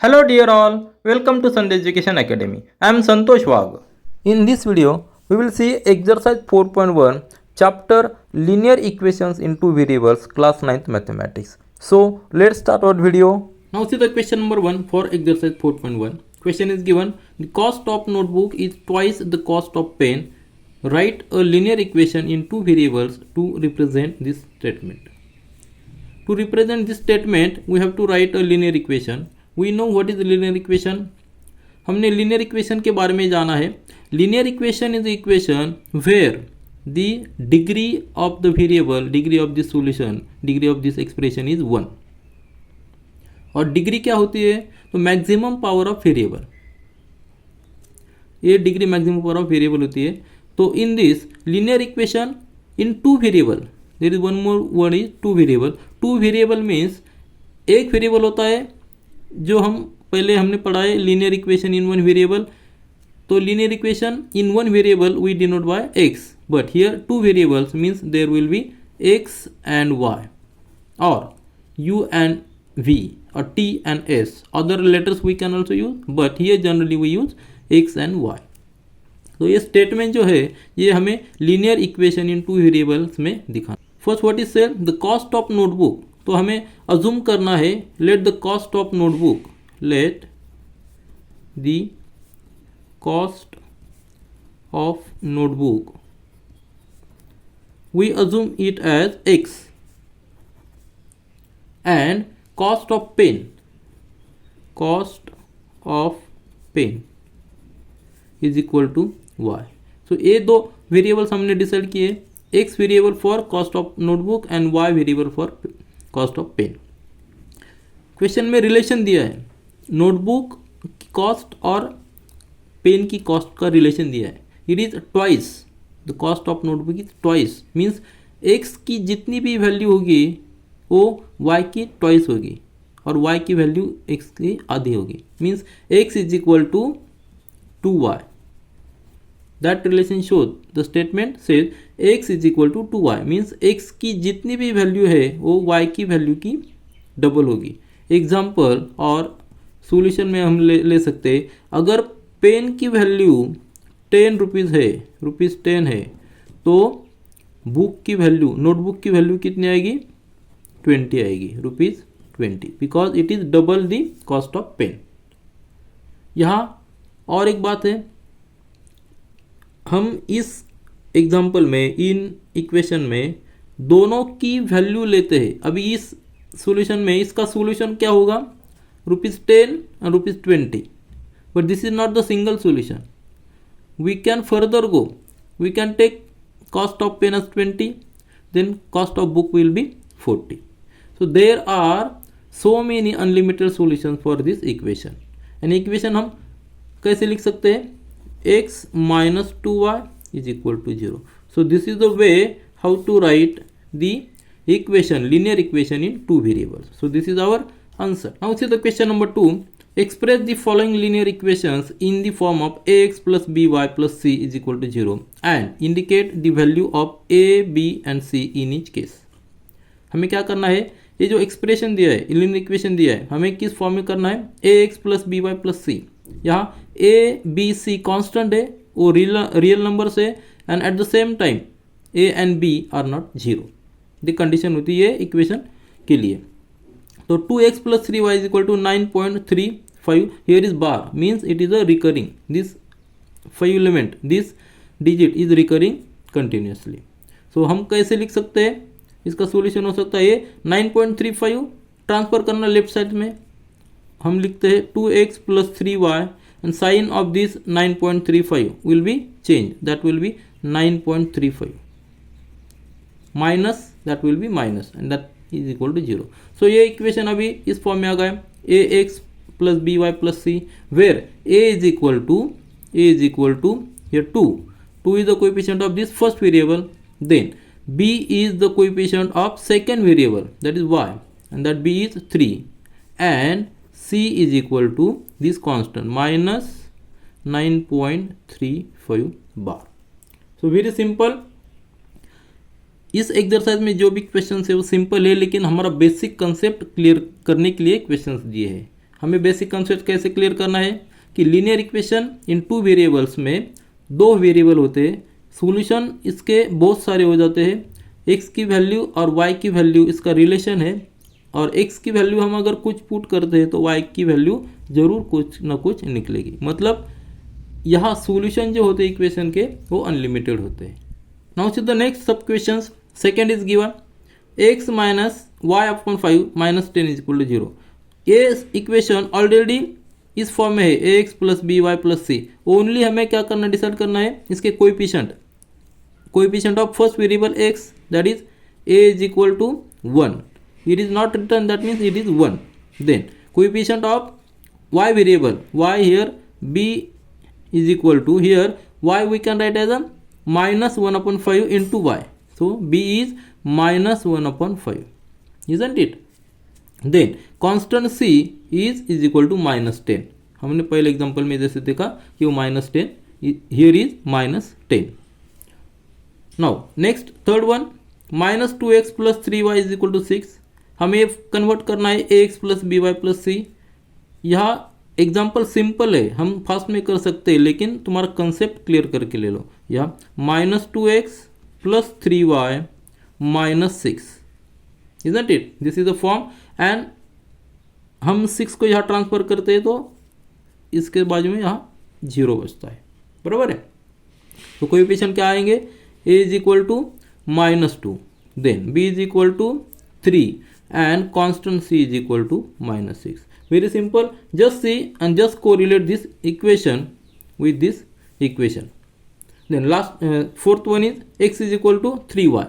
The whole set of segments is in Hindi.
Hello dear all, welcome to Sunday Education Academy. I am Santosh Wagh. In this video, we will see exercise 4.1 chapter linear equations in two variables class 9th mathematics. So let's start our video. Now see the question number 1 for exercise 4.1. Question is given, the cost of notebook is twice the cost of pen. Write a linear equation in two variables to represent this statement. To represent this statement, we have to write a linear equation. We know what is linear equation. हमने linear equation के बारे में जाना है. Linear equation is the equation where the degree of the variable, degree of this solution, degree of this expression is 1. और डिग्री क्या होती है? तो मैक्सिमम पावर ऑफ वेरिएबल. ये degree maximum power of variable होती है. तो in this linear equation in two variable, there is one more word is two variable. Two variable means एक वेरिएबल होता है जो हम पहले हमने पढ़ा है linear equation in one variable. तो linear equation in one variable we denote by x, but here two variables means there will be x and y और u and v or t and s. Other letters we can also use, but here generally we use x and y. तो ये स्टेटमेंट जो है ये हमें लीनियर इक्वेशन इन टू वेरिएबल्स में दिखाना. First what is said, the cost of notebook. तो हमें अज्यूम करना है, let the cost of notebook, let the cost of notebook we assume it as x and cost of pen is equal to y. so ये दो वेरिएबल्स हमने डिसाइड किए, x variable for cost of notebook and y variable for cost of pen. Question में रिलेशन दिया है, नोटबुक की कॉस्ट और पेन की कॉस्ट का रिलेशन दिया है. It is twice, the cost of notebook is twice means x की जितनी भी वैल्यू होगी वो y की ट्वाइस होगी और y की वैल्यू x की आधी होगी. Means x is equal to 2y. That relation shows the statement says x is equal to 2y means x की जितनी भी वैल्यू है वो y की वैल्यू की डबल होगी. एग्जाम्पल और सॉल्यूशन में हम ले सकते हैं, अगर पेन की वैल्यू 10 रुपीज़ है, रुपीज़ 10 है, तो बुक की वैल्यू, नोटबुक की वैल्यू कितनी आएगी? 20 आएगी, rupees 20, because it is double the cost of pen. यहाँ और एक बात है, हम इस एग्जाम्पल में, इन इक्वेशन में दोनों की वैल्यू लेते हैं. अभी इस सॉल्यूशन में इसका सॉल्यूशन क्या होगा? रुपीज़ 10 और rupees 20, but this is not the single solution. We can further go, we can take cost of pen as 20, then cost of book will be 40. So there are so many unlimited solutions for this equation. And equation हम कैसे लिख सकते हैं? x minus 2y is equal to 0. So this is the way how to write the equation, linear equation in two variables. So this is our answer. Now see the question number 2. Express the following linear equations in the form of ax plus by plus c is equal to 0 and indicate the value of a, b and c in each case. हमें क्या करना है, ये जो एक्सप्रेशन दिया है, लिनियर इक्वेशन दिया है, हमें किस फॉर्म में करना है? ax plus by plus c. यहाँ a, b, c कांस्टेंट है, वो रियल नंबर्स है and at the same time a and b are not 0. The condition होती है इक्वेशन के लिए. तो 2x plus 3y is equal to 9.35. Here is bar means it is a recurring. This 5 element, this digit is recurring continuously. So हम कैसे लिख सकते हैं? इसका सॉल्यूशन हो सकता है ये 9.35 ट्रांसफर करना लेफ्ट साइड में, हम लिखते हैं 2x plus 3y and sign of this 9.35 will be changed. That will be 9.35 minus, that will be minus and that is equal to 0. So ये इक्वेशन अभी इस फॉर्म में आ गया, ax plus by plus c, where a is equal to here 2 is the coefficient of this first variable, then b is the coefficient of second variable, that is y, and that b is 3, and c is equal to this constant minus 9.35 bar. So very simple. इस एक्सरसाइज में जो भी क्वेश्चन है वो सिंपल है, लेकिन हमारा बेसिक कंसेप्ट क्लियर करने के लिए क्वेश्चंस दिए हैं. हमें बेसिक कंसेप्ट कैसे क्लियर करना है कि लीनियर इक्वेशन इन टू वेरिएबल्स में दो वेरिएबल होते हैं, सॉल्यूशन इसके बहुत सारे हो जाते हैं, x की वैल्यू और y की वैल्यू इसका रिलेशन है, और x की वैल्यू हम अगर कुछ पुट करते हैं तो y की वैल्यू जरूर कुछ ना कुछ निकलेगी। मतलब यहाँ सॉल्यूशन जो होते हैं इक्वेशन के वो अनलिमिटेड होते हैं। Now see the next sub questions. Second is given x minus y upon 5 minus 10 is equal to 0। ये इक्वेशन ऑलरेडी इस फॉर्म में है ax plus b y plus c. Only हमें क्या करना, डिसाइड करना है इसके coefficient of first variable x, that is a is equal to 1. It is not written, that means it is 1. Then coefficient of y variable, y here b is equal to, here y we can write as a minus 1 upon 5 into y. So b is minus 1 upon 5, isn't it? Then constant c is equal to minus 10. हमने पहले एग्जांपल में जैसे देखा कि वो minus 10, here is minus 10. Now next third one, minus 2x plus 3y is equal to 6. हमें कन्वर्ट करना है ax plus b y plus c. यह एग्जाम्पल सिंपल है, हम फास्ट में कर सकते हैं, लेकिन तुम्हारा कंसेप्ट क्लियर करके ले लो। यह minus 2x plus 3y minus 6, isn't it? This is the form, and हम 6 को यहाँ ट्रांसफर करते हैं तो इसके बाजू में यहाँ 0 बचता है, बराबर है। तो कोएफिशिएंट क्या आएंगे, a is equal to minus 2, then b is equal to 3 and constant c is equal to minus 6. Very simple. Just see and just correlate this equation with this equation. Then last fourth one is x is equal to 3y.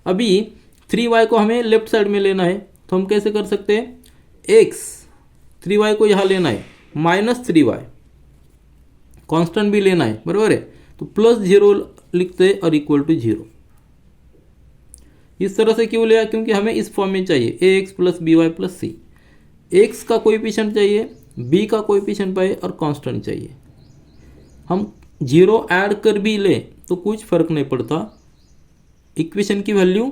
अभी 3y को हमें लेफ्ट साइड में लेना है, तो हम कैसे कर सकते हैं, x 3y को यहाँ लेना है, माइनस 3y कांस्टेंट भी लेना है, बराबर है। तो प्लस 0 लिखते हैं और इक्वल टू 0। इस तरह से क्यों लिया, क्योंकि हमें इस फॉर्म में चाहिए ax plus b y plus c. X का कोएफिशिएंट चाहिए, b का कोएफिशिएंट पाए और कांस्टेंट चाहिए। हम 0 ऐड कर भी लें तो कुछ फर्क नहीं पड़ता, इक्वेशन की वैल्यू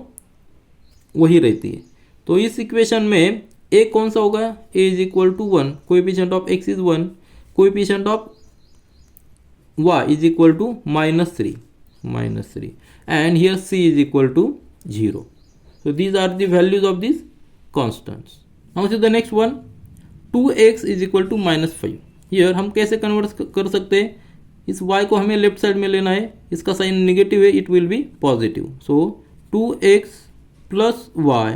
वही रहती है। तो इस इक्वेशन में a कौन सा होगा, a is equal to 1, coefficient of x is 1, coefficient of y is equal to minus 3, and here c is equal to 0. So these are the values of these constants. Now see the next one, 2x is equal to minus 5. Here हम कैसे कन्वर्ट कर सकते हैं, इस y को हमें लेफ्ट साइड में लेना है, इसका साइन नेगेटिव है, it will be positive. So 2x plus y,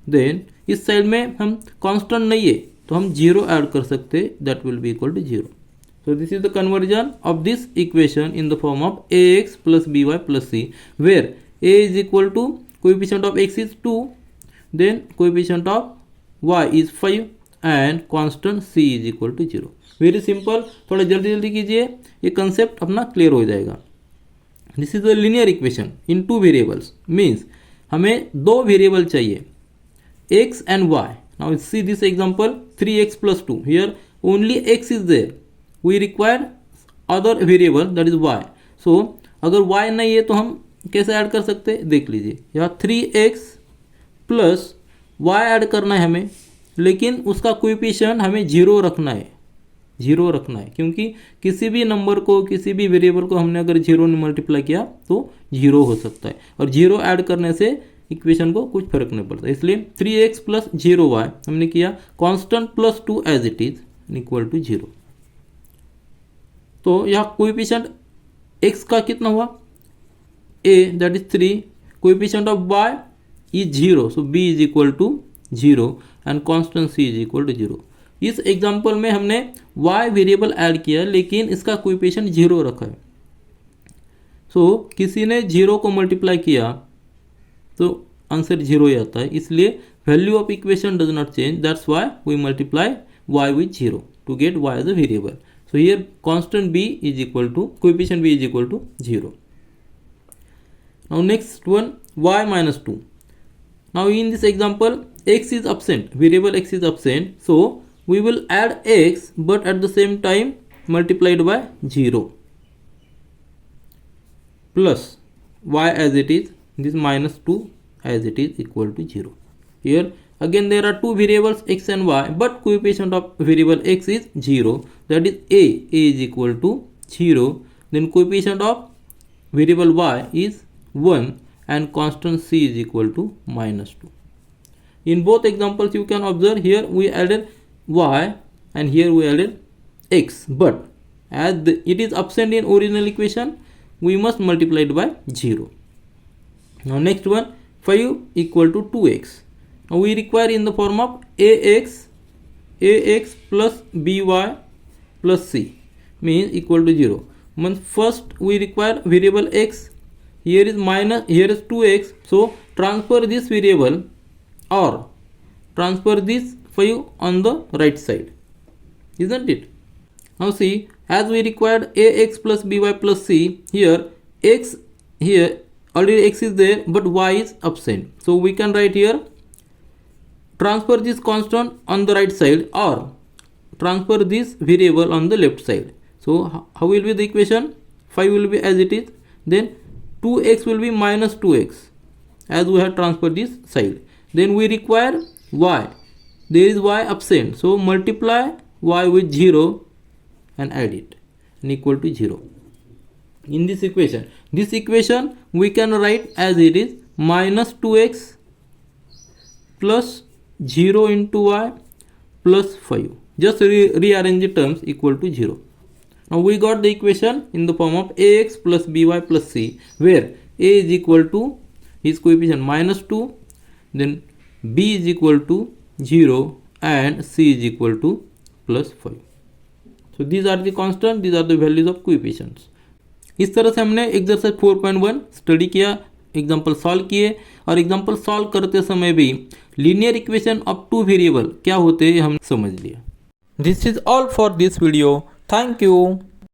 then इस साइड में हम कांस्टेंट नहीं है तो हम 0 ऐड कर सकते हैं, that will be equal to 0. So this is the conversion of this equation in the form of ax plus by plus c, where a is equal to coefficient of x is 2, then coefficient of y is 5 and constant c is equal to 0. Very simple, थोड़ा जल्दी जल्दी कीजिए, ये कंसेप्ट अपना क्लियर हो जाएगा। This is a linear equation in to variables, means हमें दो वेरिएबल चाहिए x and y. Now see this example, 3x plus 2. Here only x is there, we require other variable that is y. So अगर y नहीं है तो हम कैसे ऐड कर सकते हैं, देख लीजिए। यहाँ 3x प्लस y ऐड करना है हमें, लेकिन उसका कोएफिशिएंट हमें 0 रखना है, क्योंकि किसी भी नंबर को, किसी भी वेरिएबल को हमने अगर 0 ने मल्टीप्लाई किया तो 0 हो सकता है, और 0 ऐड करने से इक्वेशन को कुछ फर्क नहीं पड़ता। इसलिए 3x प्लस 0y हमने किया, constant plus 2 as it is equal to 0। तो यहाँ कोएफिशिएंट x का कितना हुआ, a that is 3, coefficient of y is 0, so b is equal to 0 and constant c is equal to 0. इस एग्जांपल में हमने y वेरिएबल ऐड किया, लेकिन इसका कोएफिशिएंट 0 रखा है। सो किसी ने 0 को मल्टीप्लाई किया तो आंसर 0 ही आता है, इसलिए value of equation does not change, that's why we multiply y with 0 to get y as a variable. So here constant b is equal to, coefficient b is equal to 0. Now next one, y minus 2. Now in this example x is absent, variable x is absent, so we will add x but at the same time multiplied by 0 plus y as it is, this minus 2 as it is equal to 0. Here Again there are two variables x and y, but coefficient of variable x is 0, that is a is equal to 0. Then coefficient of variable y is 1 and constant c is equal to -2. In both examples you can observe, here we added y and here we added x, but as it is absent in original equation, we must multiply it by 0. Now next one, 5 equal to 2x. Now we require in the form of ax plus by plus c means equal to 0. Means first we require variable x, here is minus, here is 2x, so transfer this variable or transfer this 5 on the right side, isn't it? Now see, as we required ax plus by plus c, here x, here already x is there but y is absent, so we can write here transfer this constant on the right side or transfer this variable on the left side. So how will be the equation? 5 will be as it is, then 2x will be minus 2x as we have transferred this side. Then we require y, there is y absent, so multiply y with 0 and add it and equal to 0. In this equation we can write as it is minus 2x plus 0 into y plus 5. Just rearrange the terms equal to 0. Now we got the equation in the form of ax plus by plus c, where a is equal to his coefficient -2, then b is equal to 0 and c is equal to plus 5. So these are the constant, these are the values of coefficients. इस तरह से हमने एक्सरसाइज 4.1 स्टडी किया, एग्जाम्पल सॉल्व किए, और एग्जाम्पल सॉल्व करते समय भी linear equation of two variable क्या होते हैं हम समझ लिया. This is all for this video. Thank you.